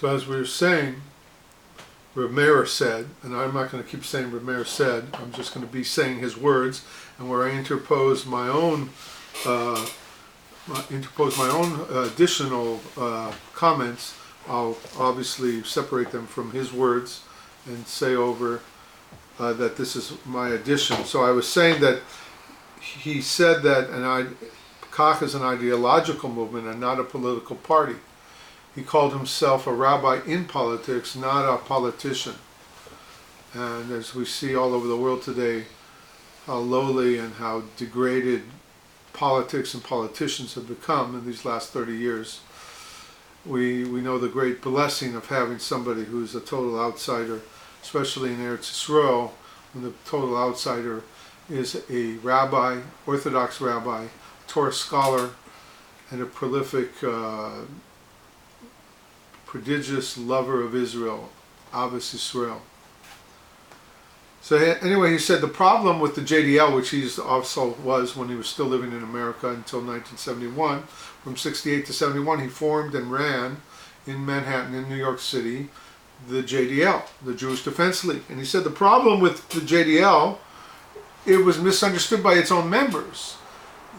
So as we were saying, Rabbi Meir said, and I'm not going to keep saying Rabbi Meir said, I'm just going to be saying his words, and where I interpose my own additional comments, I'll obviously separate them from his words and say over that this is my addition. So I was saying that he said that Koach is an ideological movement and not a political party. He called himself a rabbi in politics, not a politician. And as we see all over the world today, how lowly and how degraded politics and politicians have become in these last 30 years, we know the great blessing of having somebody who's a total outsider, especially in Eretz Yisrael, when the total outsider is a rabbi, Orthodox rabbi, Torah scholar, and a prolific, prodigious lover of Israel, Ahavas Yisrael. So anyway, he said the problem with the JDL, which he also was when he was still living in America until 1971, from 68 to 71, he formed and ran in Manhattan, in New York City, the JDL, the Jewish Defense League. And he said the problem with the JDL, it was misunderstood by its own members.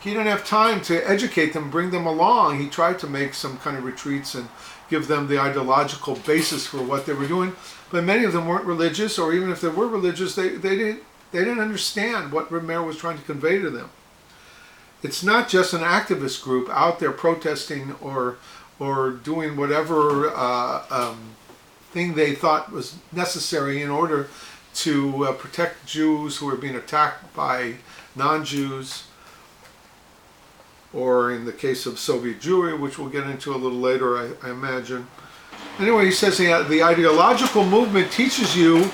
He didn't have time to educate them, bring them along. He tried to make some kind of retreats and give them the ideological basis for what they were doing. But many of them weren't religious, or even if they were religious, they didn't understand what Rabbi Meir was trying to convey to them. It's not just an activist group out there protesting or doing whatever thing they thought was necessary in order to protect Jews who are being attacked by non-Jews, or in the case of Soviet Jewry, which we'll get into a little later, I imagine. Anyway, he says the ideological movement teaches you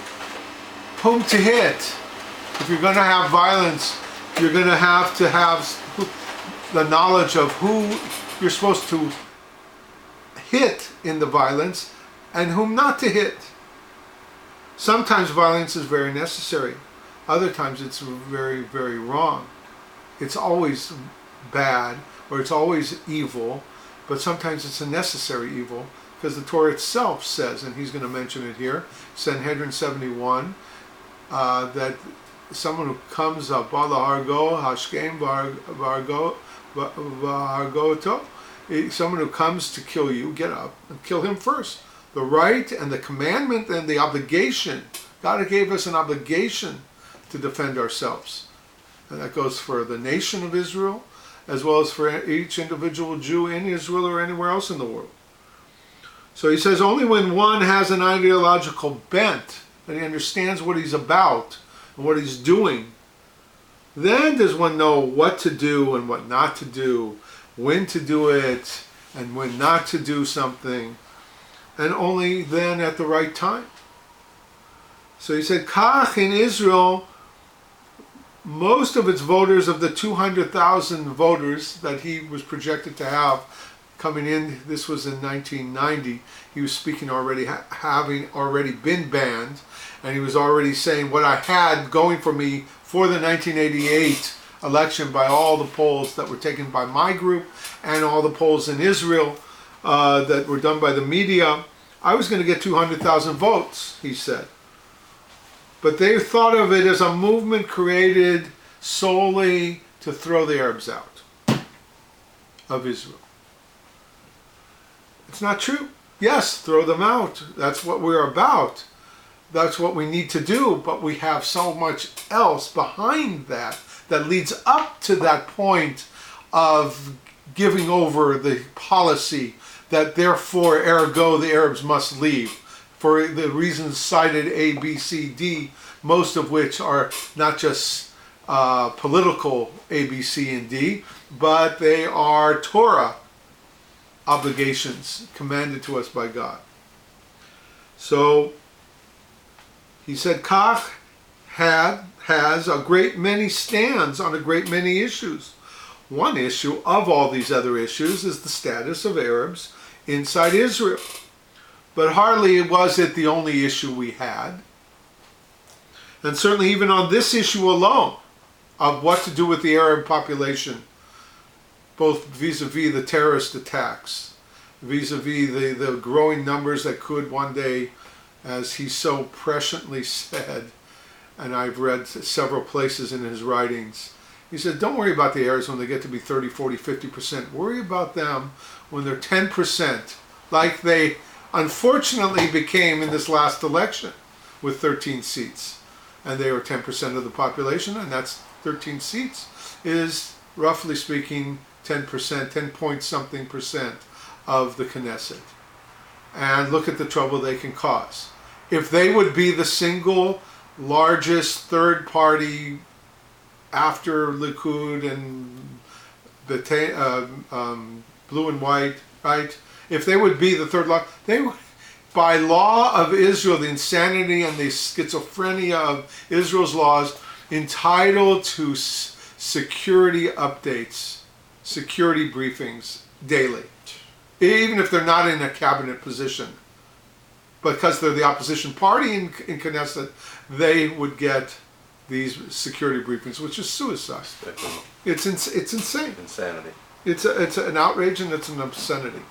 whom to hit. If you're going to have violence, you're going to have the knowledge of who you're supposed to hit in the violence and whom not to hit. Sometimes violence is very necessary. Other times it's very, very wrong. It's always bad, or it's always evil, but sometimes it's a necessary evil, because the Torah itself says, and he's going to mention it here, Sanhedrin 71, that someone who comes up, Bala Hashkem Vargoto, someone who comes to kill you, get up and kill him first. The right and the commandment and the obligation, God gave us an obligation to defend ourselves. And that goes for the nation of Israel, as well as for each individual Jew in Israel or anywhere else in the world. So he says only when one has an ideological bent, that he understands what he's about and what he's doing, then does one know what to do and what not to do, when to do it and when not to do something, and only then at the right time. So he said, Koach in Israel, most of its voters, of the 200,000 voters that he was projected to have coming in, this was in 1990, he was speaking already, having already been banned, and he was already saying what I had going for me for the 1988 election by all the polls that were taken by my group and all the polls in Israel that were done by the media. I was going to get 200,000 votes, he said. But they thought of it as a movement created solely to throw the Arabs out of Israel. It's not true. Yes, throw them out. That's what we're about. That's what we need to do. But we have so much else behind that leads up to that point of giving over the policy that therefore, ergo, the Arabs must leave. For the reasons cited A, B, C, D, most of which are not just political A, B, C, and D, but they are Torah obligations commanded to us by God. So he said Koach has a great many stands on a great many issues. One issue of all these other issues is the status of Arabs inside Israel. But hardly was it the only issue we had. And certainly even on this issue alone, of what to do with the Arab population, both vis-a-vis the terrorist attacks vis-a-vis the growing numbers that could one day, as he so presciently said, and I've read several places in his writings, he said, don't worry about the errors when they get to be 30, 40, 50%. Worry about them when they're 10%, like they unfortunately became in this last election with 13 seats. And they were 10% of the population, and that's 13 seats is, roughly speaking, 10%, 10 point something percent of the Knesset. And look at the trouble they can cause. If they would be the single largest third party after Likud and the blue and white, right? If they would be the third largest, they would, by law of Israel, the insanity and the schizophrenia of Israel's laws, entitled to security updates, security briefings daily, even if they're not in a cabinet position. Because they're the opposition party in Knesset, they would get these security briefings, which is suicide. It's insane. Insanity. It's an outrage and it's an obscenity.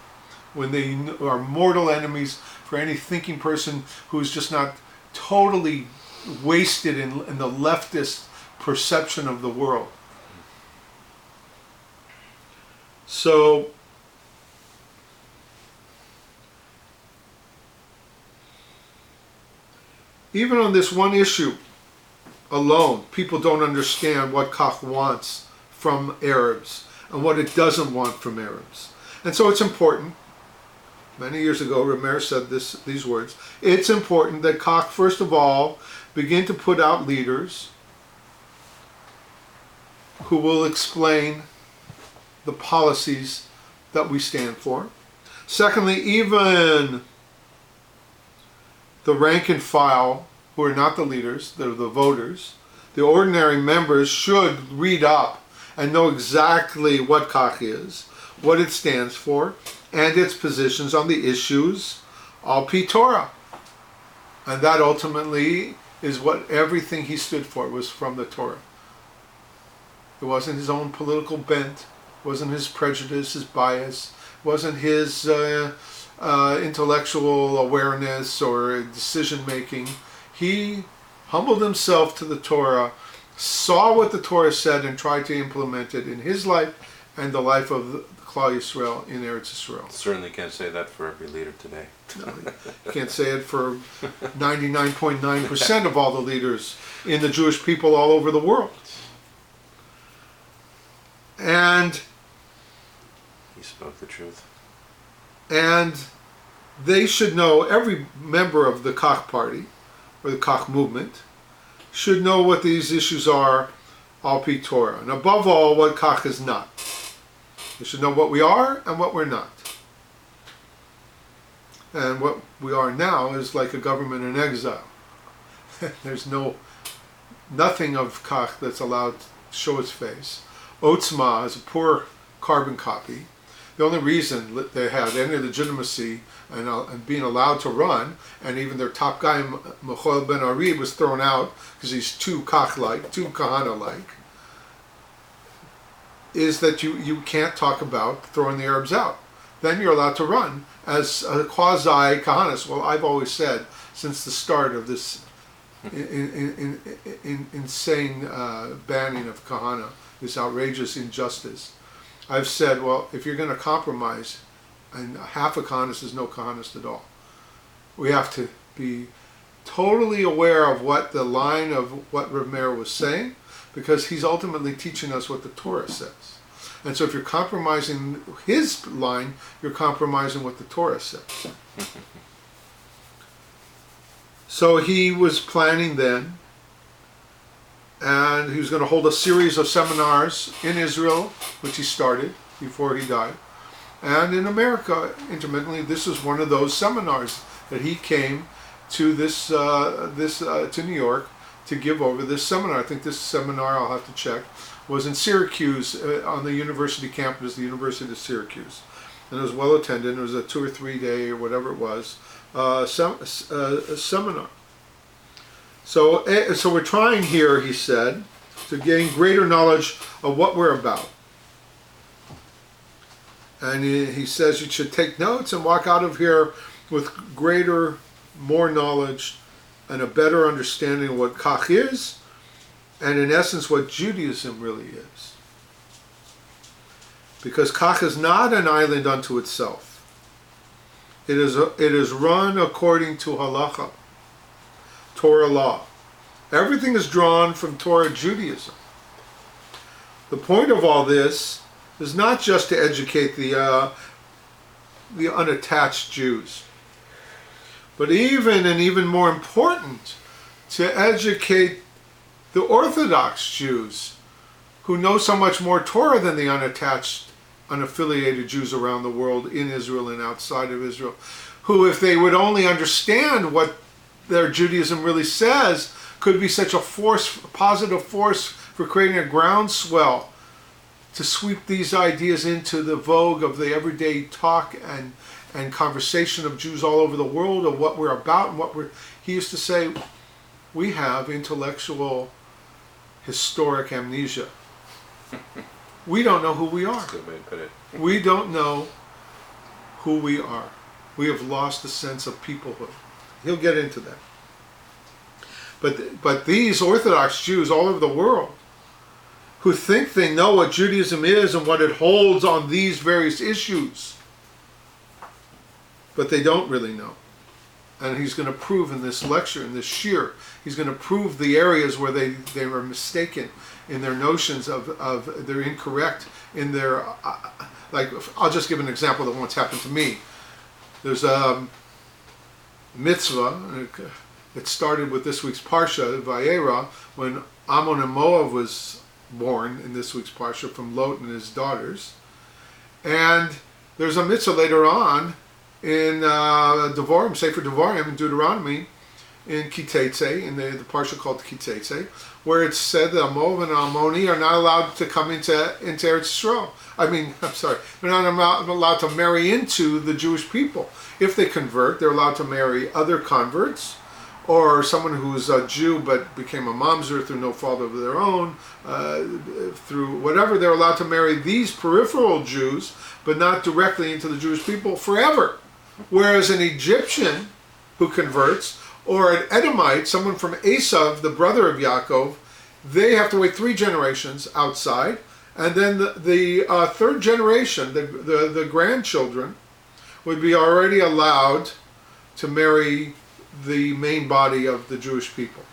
When they are mortal enemies for any thinking person who's just not totally wasted in the leftist perception of the world. So, even on this one issue alone, people don't understand what Koach wants from Arabs and what it doesn't want from Arabs. And so it's important. Many years ago, Rabbi Meir said these words. It's important that Koach, first of all, begin to put out leaders who will explain the policies that we stand for. Secondly, even the rank and file, who are not the leaders, they're the voters, the ordinary members should read up and know exactly what Koach is, what it stands for, and its positions on the issues al pi Torah. And that ultimately is what everything he stood for was from the Torah. It wasn't his own political bent, it wasn't his prejudice, his bias, it wasn't his intellectual awareness or decision making. He humbled himself to the Torah, saw what the Torah said, and tried to implement it in his life and the life of the Klal Yisrael in Eretz Yisrael. Certainly can't say that for every leader today. No, you can't say it for 99.9% of all the leaders in the Jewish people all over the world. And he spoke the truth. And they should know, every member of the Koach party, or the Koach movement, should know what these issues are al pi Torah. And above all, what Koach is not. They should know what we are and what we're not. And what we are now is like a government in exile. There's nothing of Koach that's allowed to show its face. Otzma is a poor carbon copy. The only reason they had any legitimacy and being allowed to run, and even their top guy, Moshe ben Parry, was thrown out because he's too Koach-like, too Kahana-like, is that you can't talk about throwing the Arabs out. Then you're allowed to run as a quasi-Kahanas. Well, I've always said, since the start of this insane banning of Kahana, this outrageous injustice, I've said, well, if you're going to compromise, and half a Kahanist is no Kahanist at all, we have to be totally aware of what the line of what Rabbi Meir was saying, because he's ultimately teaching us what the Torah says. And so if you're compromising his line, you're compromising what the Torah says. So he was planning then, and he was going to hold a series of seminars in Israel, which he started before he died. And in America, intermittently, this was one of those seminars that he came to to New York to give over this seminar. I think this seminar, I'll have to check, was in Syracuse on the university campus, the University of Syracuse. And it was well attended. It was a 2 or 3 day or whatever it was, seminar. So we're trying here, he said, to gain greater knowledge of what we're about. And he says you should take notes and walk out of here with greater, more knowledge and a better understanding of what Koach is, and in essence what Judaism really is. Because Koach is not an island unto itself. It is run according to halacha, Torah law. Everything is drawn from Torah Judaism. The point of all this is not just to educate the unattached Jews, but even more important, to educate the Orthodox Jews who know so much more Torah than the unattached, unaffiliated Jews around the world, in Israel and outside of Israel, who, if they would only understand what their Judaism really says, could be such a force, a positive force for creating a groundswell to sweep these ideas into the vogue of the everyday talk and conversation of Jews all over the world, of what we're about and what we're... He used to say, we have intellectual, historic amnesia. We don't know who we are. That's a good way to put it. We don't know who we are. We have lost the sense of peoplehood. He'll get into that. But these Orthodox Jews all over the world, who think they know what Judaism is and what it holds on these various issues, but they don't really know. And he's going to prove in this lecture, in this shir, he's going to prove the areas where they were mistaken in their notions of they're incorrect in their, like, I'll just give an example that once happened to me. There's a mitzvah, it started with this week's Parsha, Vayera, when Ammon and Moab was born in this week's Parsha from Lot and his daughters. And there's a mitzvah later on in Devarim, Sefer Devarim, in Deuteronomy, in Kitetse, in the Parsha called Kitetse, where it's said that Moab and Ammoni are not allowed to come into Eretz Yisrael. They're not allowed to marry into the Jewish people. If they convert, they're allowed to marry other converts, or someone who's a Jew but became a mamzer through no fault of their own, through whatever. They're allowed to marry these peripheral Jews, but not directly into the Jewish people forever. Whereas an Egyptian who converts, or an Edomite, someone from Esav, the brother of Yaakov, they have to wait 3 generations outside, and then the third generation, the grandchildren, would be already allowed to marry the main body of the Jewish people.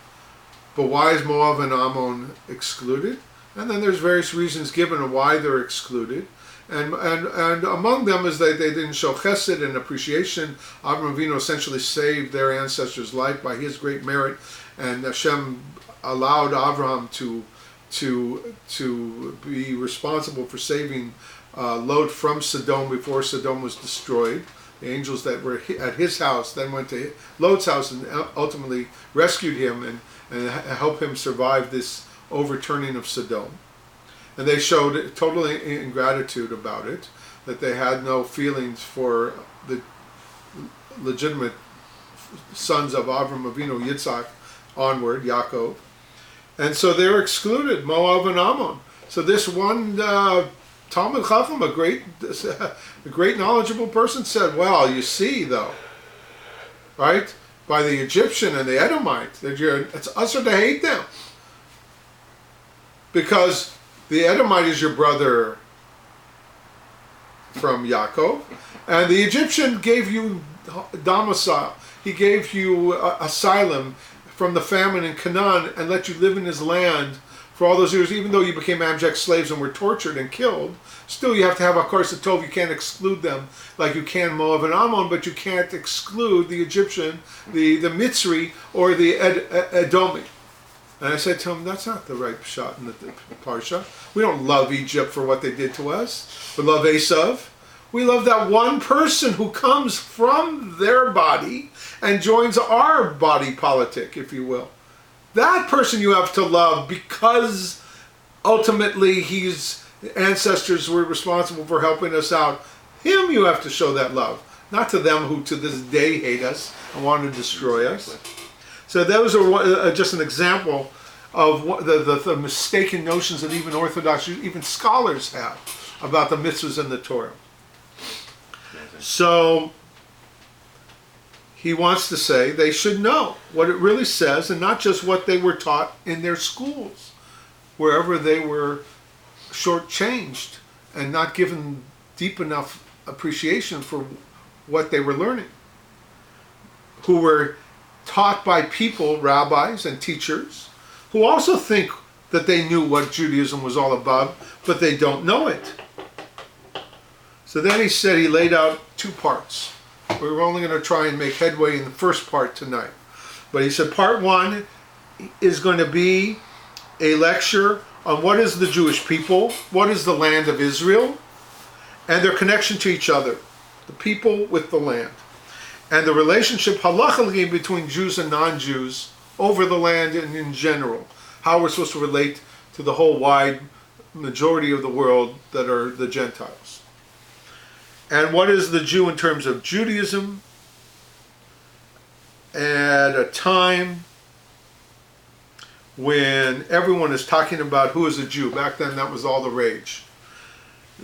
But why is Moab and Ammon excluded? And then there's various reasons given why they're excluded. And among them is that they didn't show chesed and appreciation. Avraham Avinu essentially saved their ancestors' life by his great merit, and Hashem allowed Avraham to be responsible for saving Lot from Sodom before Sodom was destroyed. The angels that were at his house then went to Lot's house and ultimately rescued him and helped him survive this overturning of Sodom. And they showed total ingratitude about it, that they had no feelings for the legitimate sons of Avram Avinu, Yitzhak, onward, Yaakov. And so they were excluded, Moab and Ammon. So this one Talmud Chacham, a great knowledgeable person, said, well, you see, though, right, by the Egyptian and the Edomite, that it's usher to hate them. Because the Edomite is your brother from Yaakov, and the Egyptian gave you domicile. He gave you asylum from the famine in Canaan and let you live in his land for all those years. Even though you became abject slaves and were tortured and killed, still you have to have a Korsa Tov. You can't exclude them like you can Moab and Ammon, but you can't exclude the Egyptian, the Mitzri, or the Edomi. And I said to him, that's not the right shot in the Parsha. We don't love Egypt for what they did to us. We love Esav. We love that one person who comes from their body and joins our body politic, if you will. That person you have to love because ultimately his ancestors were responsible for helping us out. Him you have to show that love. Not to them who to this day hate us and want to destroy us. So those are just an example of what the mistaken notions that even Orthodox, even scholars have about the mitzvahs and the Torah. So he wants to say they should know what it really says and not just what they were taught in their schools, wherever they were shortchanged and not given deep enough appreciation for what they were learning, who were taught by people, rabbis and teachers, who also think that they knew what Judaism was all about, but they don't know it. So then he said he laid out two parts. We're only going to try and make headway in the first part tonight. But he said part one is going to be a lecture on what is the Jewish people, what is the land of Israel, and their connection to each other, the people with the land, and the relationship halachically between Jews and non-Jews over the land and in general, how we're supposed to relate to the whole wide majority of the world that are the Gentiles. And what is the Jew in terms of Judaism at a time when everyone is talking about who is a Jew. Back then that was all the rage.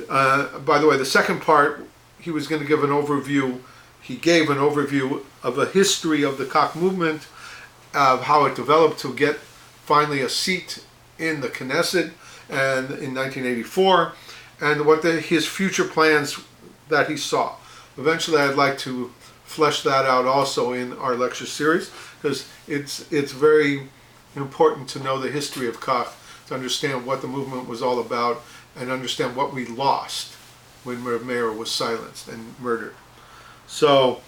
By the way, the second part, he was going to give an overview. He gave an overview of a history of the Koach movement, of how it developed to get finally a seat in the Knesset and in 1984, and what his future plans that he saw. Eventually I'd like to flesh that out also in our lecture series, because it's very important to know the history of Koach, to understand what the movement was all about and understand what we lost when R Meir was silenced and murdered. So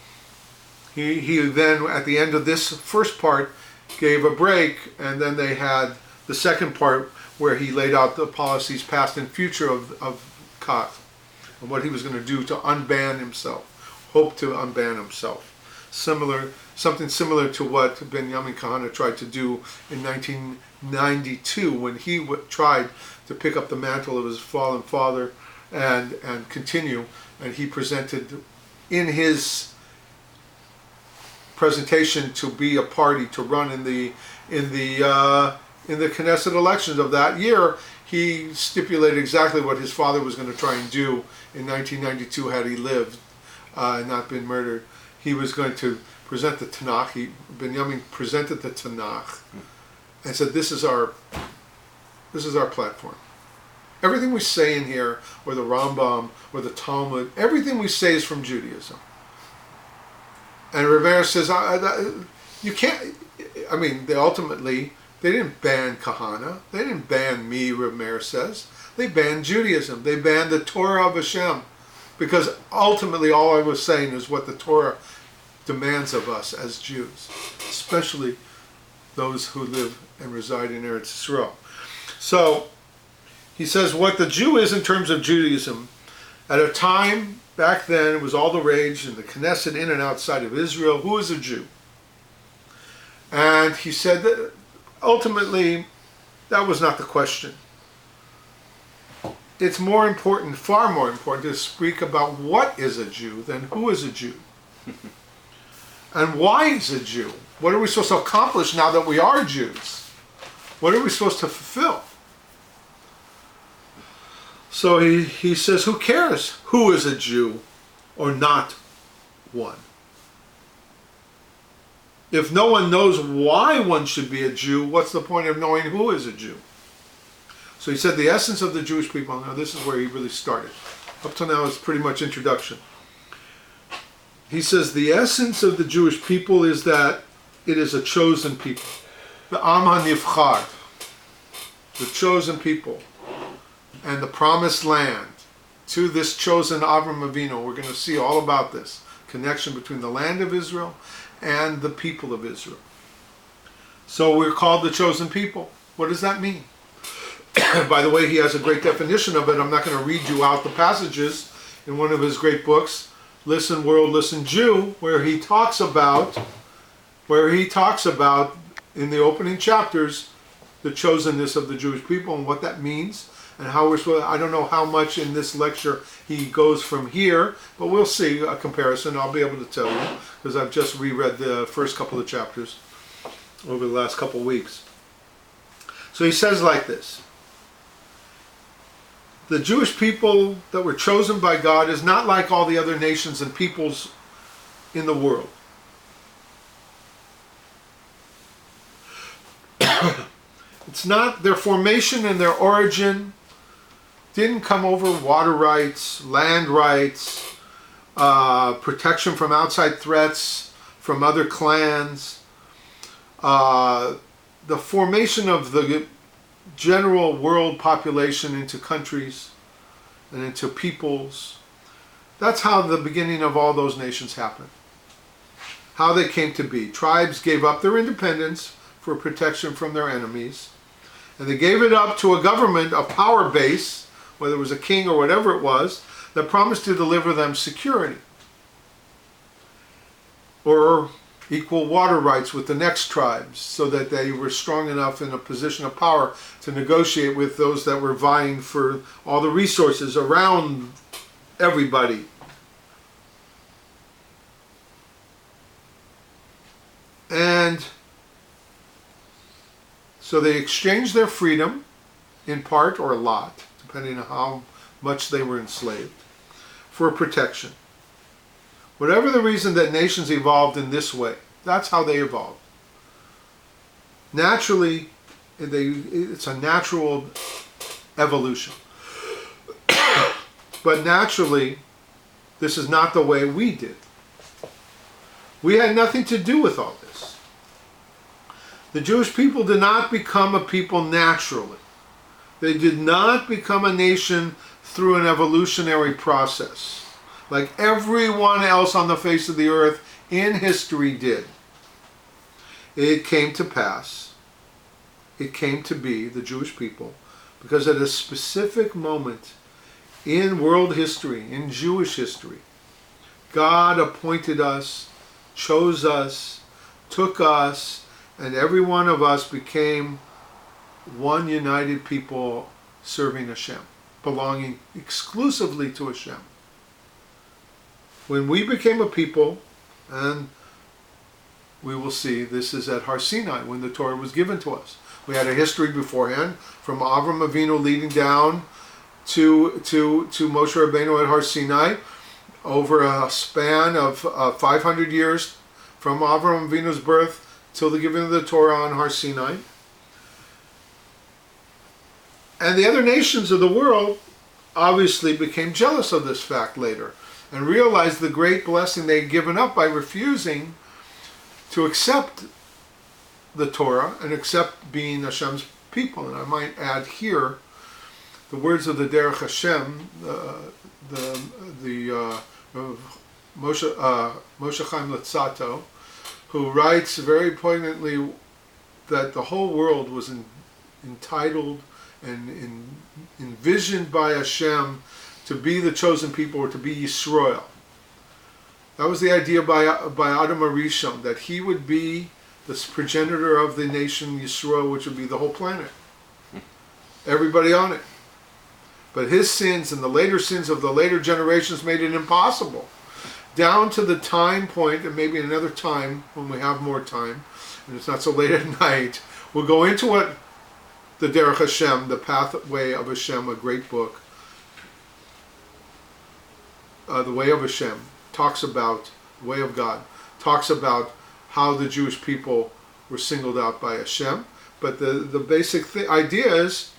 he then, at the end of this first part, gave a break, and then they had the second part where he laid out the policies past and future of Koach and what he was going to do to unban himself, hope to unban himself. Something similar to what R Meir Kahane Hy tried to do in 1992 when he tried to pick up the mantle of his fallen father and continue. And he presented in his presentation to be a party to run in the Knesset elections of that year. He stipulated exactly what his father was going to try and do in 1992 had he lived and not been murdered. He was going to present the Tanakh. Binyamin presented the Tanakh and said, "This is our platform. Everything we say in here, or the Rambam, or the Talmud, everything we say is from Judaism." And R Meir says, "You can't." I mean, they didn't ban Kahana. They didn't ban me. R Meir says they banned Judaism. They banned the Torah of Hashem, because ultimately all I was saying is what the Torah demands of us as Jews, especially those who live and reside in Eretz Yisrael. So he says what the Jew is in terms of Judaism. At a time back then, it was all the rage in the Knesset, in and outside of Israel. Who is a Jew? And he said that ultimately that was not the question. It's more important, far more important, to speak about what is a Jew than who is a Jew. And why is a Jew? What are we supposed to accomplish now that we are Jews? What are we supposed to fulfill? So he says, who cares who is a Jew or not one? If no one knows why one should be a Jew, what's the point of knowing who is a Jew? So he said the essence of the Jewish people, now this is where he really started. Up till now it's pretty much introduction. He says the essence of the Jewish people is that it is a chosen people. The Am HaNivchar, the chosen people, and the promised land. To this chosen Avram Avinu, we're going to see all about this connection between the land of Israel and the people of Israel. So we're called the chosen people. What does that mean? By the way, he has a great definition of it. I'm not going to read you out the passages in one of his great books, Listen World, Listen Jew, where he talks about in the opening chapters the chosenness of the Jewish people and what that means and how we're supposed. I don't know how much in this lecture he goes from here, but we'll see a comparison. I'll be able to tell you because I've just reread the first couple of chapters over the last couple of weeks. So he says like this: the Jewish people that were chosen by God is not like all the other nations and peoples in the world. It's not, their formation and their origin didn't come over water rights, land rights, protection from outside threats, from other clans. The formation of the general world population into countries and into peoples. That's how the beginning of all those nations happened. How they came to be. Tribes gave up their independence for protection from their enemies. And they gave it up to a government, a power base, whether it was a king or whatever it was, that promised to deliver them security. Or equal water rights with the next tribes, so that they were strong enough in a position of power to negotiate with those that were vying for all the resources around everybody. And so they exchanged their freedom, in part or a lot, depending on how much they were enslaved, for protection. Whatever the reason that nations evolved in this way, that's how they evolved. Naturally, it's a natural evolution. But naturally, this is not the way we did. We had nothing to do with all this. The Jewish people did not become a people naturally. They did not become a nation through an evolutionary process, like everyone else on the face of the earth in history did. It came to pass, it came to be, the Jewish people, because at a specific moment in world history, in Jewish history, God appointed us, chose us, took us, and every one of us became one united people serving Hashem, belonging exclusively to Hashem. When we became a people, and we will see this is at Har Sinai when the Torah was given to us. We had a history beforehand from Avram Avinu leading down to Moshe Rabbeinu at Har Sinai over a span of 500 years from Avram Avinu's birth till the giving of the Torah on Har Sinai. And the other nations of the world obviously became jealous of this fact later and realized the great blessing they had given up by refusing to accept the Torah and accept being Hashem's people. And I might add here the words of the Derech Hashem, Moshe Chaim Latzato, who writes very poignantly that the whole world was entitled and envisioned by Hashem to be the chosen people, or to be Yisrael. That was the idea by Adam Arishon, that he would be the progenitor of the nation Yisrael, which would be the whole planet. Everybody on it. But his sins and the later sins of the later generations made it impossible. Down to the time point, and maybe another time when we have more time, and it's not so late at night, we'll go into what the Derech Hashem, the Pathway of Hashem, a great book, the Way of Hashem, talks about, the Way of God, talks about how the Jewish people were singled out by Hashem. But the basic idea is,